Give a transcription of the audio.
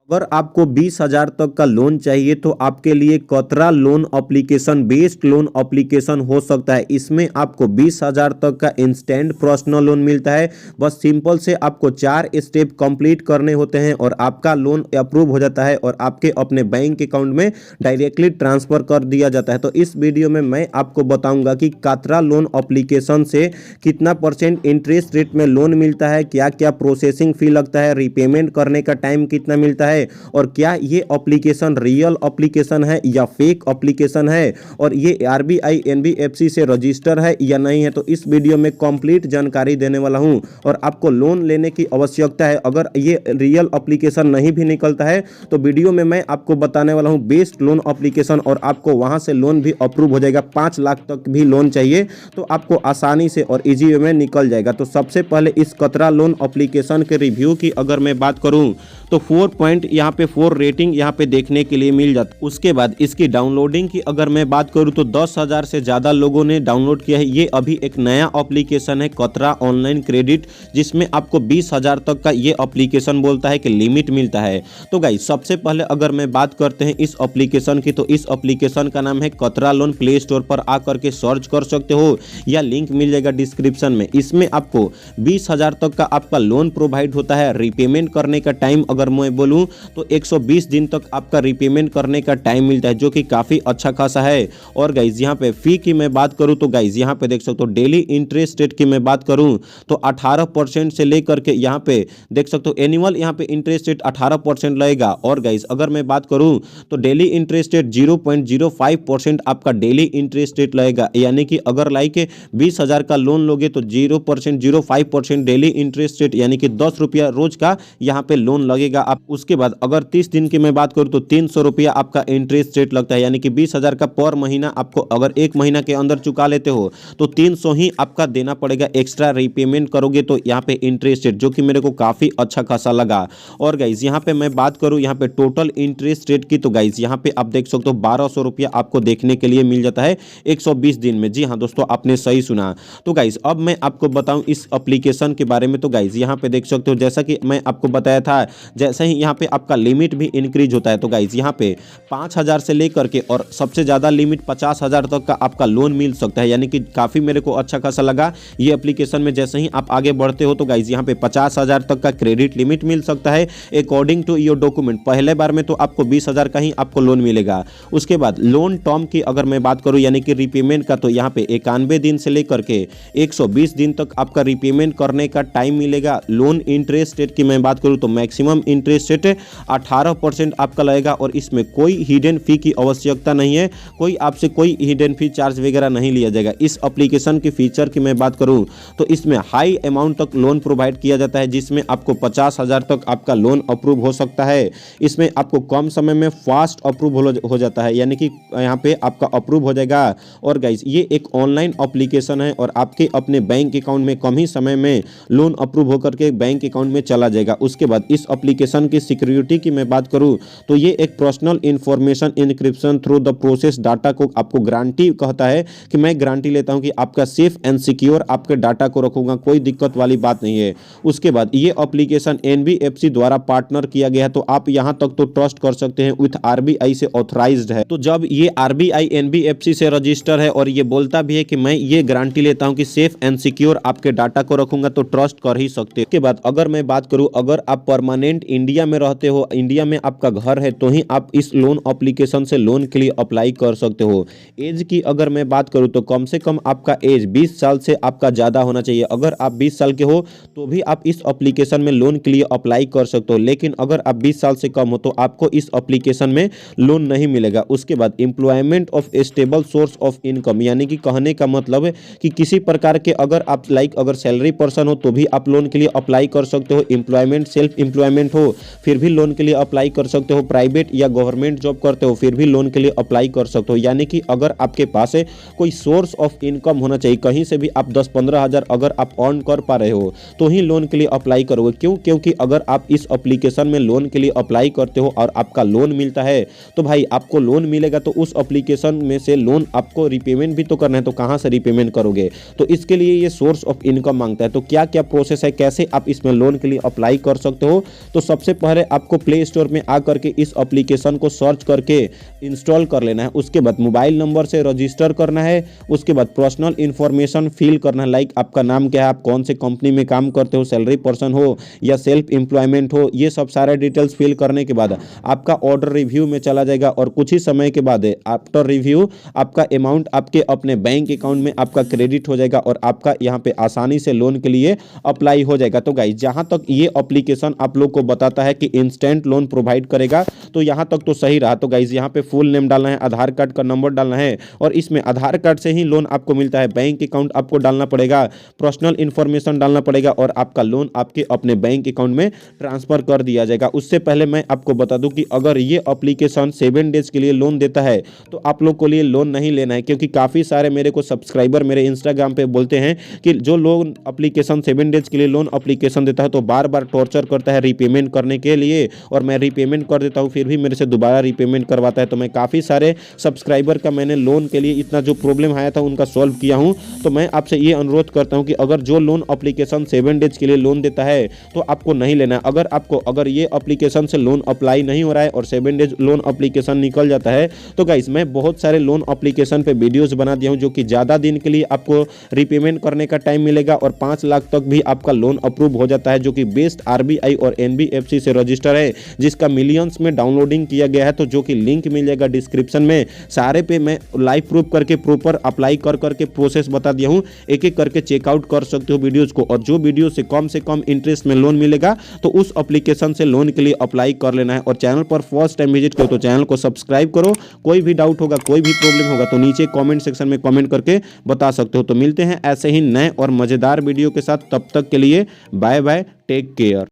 अगर आपको 20,000 तक का लोन चाहिए तो आपके लिए कतरा loan application based loan application हो सकता है। इसमें आपको 20,000 तक का इंस्टेंट पर्सनल लोन मिलता है। बस सिंपल से आपको 4 स्टेप कंप्लीट करने होते हैं और आपका लोन अप्रूव हो जाता है और आपके अपने बैंक अकाउंट में डायरेक्टली ट्रांसफर कर दिया जाता है। तो इस वीडियो में मैं आपको बताऊंगा कि कतरा लोन एप्लीकेशन से कितना % इंटरेस्ट रेट में लोन मिलता है, क्या क्या प्रोसेसिंग फी लगता है, रीपेमेंट करने का टाइम कितना मिलता है और क्या ये एप्लीकेशन रियल एप्लीकेशन है या फेक एप्लीकेशन है और ये आरबीआई एनबीएफसी से रजिस्टर है या नहीं है। तो इस वीडियो में कंप्लीट जानकारी देने वाला हूं और आपको लोन लेने की आवश्यकता है। अगर ये रियल एप्लीकेशन नहीं भी निकलता है तो वीडियो में मैं आपको बताने वाला हूं बेस्ट लोन एप्लीकेशन और आपको वहां से लोन भी अप्रूव हो जाएगा। 5 लाख तक भी लोन चाहिए तो आपको आसानी से और इजी वे में निकल जाएगा। तो सबसे पहले इस कतरा लोन एप्लीकेशन के रिव्यू की अगर मैं बात करूं तो 4 पॉइंट यहाँ पे 4 रेटिंग यहाँ पे देखने के लिए मिल जाता है। उसके बाद इसकी डाउनलोडिंग की अगर मैं बात करूँ तो 10,000 से ज़्यादा लोगों ने डाउनलोड किया है। ये अभी एक नया एप्लीकेशन है कतरा ऑनलाइन क्रेडिट, जिसमें आपको 20,000 तक का ये एप्लीकेशन बोलता है कि लिमिट मिलता है। तो गाइस सबसे पहले अगर मैं बात करते हैं इस एप्लीकेशन की तो इस एप्लीकेशन का नाम है कतरा लोन। प्ले स्टोर पर आकर के सर्च कर सकते हो या लिंक मिल जाएगा डिस्क्रिप्शन में। इसमें आपको 20,000 तक का आपका लोन प्रोवाइड होता है। रिपेमेंट करने का टाइम अगर मैं बोलूं तो 120 दिन तक आपका रिपेमेंट करने का टाइम मिलता है, जो कि काफ़ी अच्छा खासा है। और गाइज यहाँ पे फी की मैं बात करूं तो गाइज यहाँ पे देख सकते हो डेली इंटरेस्ट रेट की मैं बात करूं तो 18% से लेकर के यहाँ पे देख सकते हो एनुअल यहाँ पे इंटरेस्ट रेट 18% लगेगा। और गाइज अगर मैं बात करूं तो डेली इंटरेस्ट रेट 0.05% आपका डेली इंटरेस्ट रेट लगेगा। यानी कि अगर लाइक 20,000 का लोन लोगे तो 0.05% डेली इंटरेस्ट रेट यानी कि 10 रुपया रोज का यहाँ पे लोन लगेगा। आप उसके बाद अगर 30 दिन की मैं बात करूँ तो 300 रुपया आपका इंटरेस्ट रेट लगता है। यानी कि 20,000 का पर महीना आपको अगर 1 महीना के अंदर चुका लेते हो तो 300 ही आपका देना पड़ेगा। एक्स्ट्रा रीपेमेंट करोगे तो यहाँ पे इंटरेस्ट रेट, जो कि मेरे को काफ़ी अच्छा खासा लगा। और गाइज यहाँ पे मैं बात करूँ यहाँ पे टोटल इंटरेस्ट रेट की तो गाइज यहाँ पे आप देख सकते हो 1200 रुपया आपको देखने के लिए मिल जाता है 120 दिन में। जी हाँ दोस्तों, आपने सही सुना। तो गाइज अब मैं आपको बताऊँ इस एप्लीकेशन के बारे में। तो गाइज यहाँ पे देख सकते हो जैसा कि मैं आपको बताया था, जैसे ही यहाँ पे आपका लिमिट भी इंक्रीज होता है। तो गाइज यहाँ पे 5,000 से लेकर के और सबसे ज़्यादा लिमिट 50,000 तक का आपका लोन मिल सकता है। यानी कि काफ़ी मेरे को अच्छा खासा लगा ये एप्लीकेशन में। जैसे ही आप आगे बढ़ते हो तो गाइज यहाँ पे 50,000 तक का क्रेडिट लिमिट मिल सकता है अकॉर्डिंग टू योर डॉक्यूमेंट। पहले बार में तो आपको 20,000 का ही आपको लोन मिलेगा। उसके बाद लोन टर्म की अगर मैं बात करूँ यानी कि रिपेमेंट का तो यहाँ पे 91 दिन से लेकर के 120 दिन तक आपका रिपेमेंट करने का टाइम मिलेगा। लोन इंटरेस्ट रेट की मैं बात करूँ तो मैक्सिमम इंटरेस्ट रेट 18% आपका लगेगा और इसमें कोई हिडन फी की आवश्यकता नहीं है। कोई आपसे कोई हिडन फी चार्ज वगैरह नहीं लिया जाएगा। इस एप्लीकेशन की फीचर की मैं बात करूं तो इसमें हाई अमाउंट तक लोन प्रोवाइड किया जाता है, जिसमें आपको 50,000 तक आपका लोन अप्रूव हो सकता है। इसमें आपको कम समय में फास्ट अप्रूव हो जाता है, यानी कि यहाँ पे आपका अप्रूव हो जाएगा। और गाइज ये एक ऑनलाइन एप्लीकेशन है और आपके अपने बैंक अकाउंट में कम ही समय में लोन अप्रूव होकर के बैंक अकाउंट में चला जाएगा। उसके बाद इस एप्लीकेशन की सिक्योरिटी की मैं बात करूं तो ये एक personal information encryption through the process data को आपको गारंटी कहता है कि मैं गारंटी लेता हूं कि आपका सेफ एंड सिक्योर आपके डाटा को रखूंगा, कोई दिक्कत वाली बात नहीं है। उसके बाद ये एप्लीकेशन एनबीएफसी द्वारा पार्टनर किया गया है, तो आप यहां तक तो ट्रस्ट कर सकते हैं विथ आरबीआई से ऑथराइज्ड है। तो जब ये आरबीआई एनबीएफसी से रजिस्टर है और ये बोलता भी है कि मैं ये गारंटी लेता हूं कि सेफ एंड सिक्योर आपके डाटा को रखूंगा, तो ट्रस्ट कर ही सकते हैं। उसके बाद अगर मैं बात करूं अगर आप परमानेंट इंडिया में रहते हो, इंडिया में आपका घर है, तो ही आप इस लोन एप्लीकेशन से लोन के लिए अप्लाई कर सकते हो। एज की अगर मैं बात करूं तो कम से कम आपका एज 20 साल से आपका ज़्यादा होना चाहिए। अगर आप 20 साल के हो तो भी आप इस एप्लीकेशन में लोन के लिए अप्लाई कर सकते हो, लेकिन अगर आप 20 साल से कम हो तो आपको इस एप्लीकेशन में लोन नहीं मिलेगा। उसके बाद employment of stable source of income, यानी कि कहने का मतलब है कि किसी प्रकार के अगर आप अगर सैलरी पर्सन हो तो भी आप लोन के लिए अप्लाई कर सकते हो। एम्प्लॉयमेंट सेल्फ एम्प्लॉयमेंट हो फिर भी लोन के लिए अप्लाई कर सकते हो। प्राइवेट या गवर्नमेंट जॉब करते हो फिर भी लोन के लिए अप्लाई कर सकते हो। यानी कि अगर आपके पास है कोई सोर्स ऑफ इनकम होना चाहिए, कहीं से भी आप 10-15 हज़ार अगर आप अर्न कर पा रहे हो तो ही लोन के लिए अप्लाई करोगे। क्यों? क्योंकि अगर आप इस एप्लीकेशन में लोन के लिए अप्लाई करते हो और आपका लोन मिलता है तो भाई आपको लोन मिलेगा, तो उस एप्लीकेशन में से लोन आपको रिपेमेंट भी तो करना है, तो कहाँ से रिपेमेंट करोगे? तो इसके लिए ये सोर्स ऑफ इनकम मांगता है। तो क्या क्या प्रोसेस है, कैसे आप इसमें लोन के लिए अप्लाई कर सकते हो? तो सबसे पहले आपको प्ले स्टोर में आकर के इस एप्लीकेशन को सर्च करके इंस्टॉल कर लेना है। उसके बाद मोबाइल नंबर से रजिस्टर करना है। उसके बाद पर्सनल इन्फॉर्मेशन फिल करना है, लाइक आपका नाम क्या है, आप कौन से कंपनी में काम करते हो, सैलरी पर्सन हो या सेल्फ एम्प्लॉयमेंट हो, ये सब सारे डिटेल्स फिल करने के बाद आपका ऑर्डर रिव्यू में चला जाएगा और कुछ ही समय के बाद आफ्टर रिव्यू आपका अमाउंट आपके अपने बैंक अकाउंट में आपका क्रेडिट हो जाएगा और आपका यहाँ पे आसानी से लोन के लिए अप्लाई हो जाएगा। तो गाइस जहाँ तक ये एप्लीकेशन आप लोग को बताता है कि इंस्टेंट लोन प्रोवाइड करेगा, तो यहाँ तक तो सही रहा। तो गाइस यहाँ पे फुल नेम डालना है, आधार कार्ड का नंबर डालना है और इसमें आधार कार्ड से ही लोन आपको मिलता है। बैंक अकाउंट आपको डालना पड़ेगा, पर्सनल इन्फॉर्मेशन डालना पड़ेगा और आपका लोन आपके अपने बैंक अकाउंट में ट्रांसफर कर दिया जाएगा। उससे पहले मैं आपको बता दूं कि अगर ये एप्लीकेशन 7 डेज के लिए लोन देता है तो आप लोग को लिए लोन नहीं लेना है, क्योंकि काफ़ी सारे मेरे को सब्सक्राइबर मेरे इंस्टाग्राम पे बोलते हैं कि जो लोन एप्लीकेशन 7 डेज के लिए लोन एप्लीकेशन देता है तो बार बार टॉर्चर करता है रीपेमेंट करने के लिए, और मैं रीपेमेंट कर देता हूँ फिर भी मेरे से दोबारा रीपेमेंट करवाता है। तो मैं काफ़ी सारे सब्सक्राइबर का मैंने लोन के लिए इतना जो प्रॉब्लम आया था उनका सॉल्व किया हूँ। तो मैं आपसे ये अनुरोध करता हूँ कि अगर जो लोन एप्लीकेशन 7 डेज के लिए लोन देता है तो आपको नहीं लेना है। अगर ये एप्लीकेशन से लोन अप्लाई नहीं हो रहा है और 7 डेज लोन एप्लीकेशन निकल जाता है तो गाइस मैं बहुत सारे लोन एप्लीकेशन पे वीडियोस बना दिया हूँ जो कि ज़्यादा दिन के लिए आपको रीपेमेंट करने का टाइम मिलेगा और 5 लाख तक भी आपका लोन अप्रूव हो जाता है, जो कि बेस्ट आरबीआई और एनबीएफसी से रजिस्टर है, जिसका मिलियंस में डाउनलोडिंग किया गया है। तो जो कि लिंक मिल जाएगा डिस्क्रिप्शन में, सारे पे मैं लाइव प्रूफ करके प्रॉपर अप्लाई कर करके प्रोसेस बता दिया हूँ। एक एक करके चेकआउट कर सकते हो वीडियोज़ को, और जो वीडियो से कम इंटरेस्ट में लोन मिलेगा तो उस एप्लीकेशन से लोन के लिए अप्लाई कर लेना है। और चैनल पर फर्स्ट टाइम विजिट करो तो चैनल को सब्सक्राइब करो। कोई भी डाउट होगा, कोई भी प्रॉब्लम होगा तो नीचे कमेंट सेक्शन में कमेंट करके बता सकते हो। तो मिलते हैं ऐसे ही नए और मज़ेदार वीडियो के साथ, तब तक के लिए बाय बाय, टेक केयर।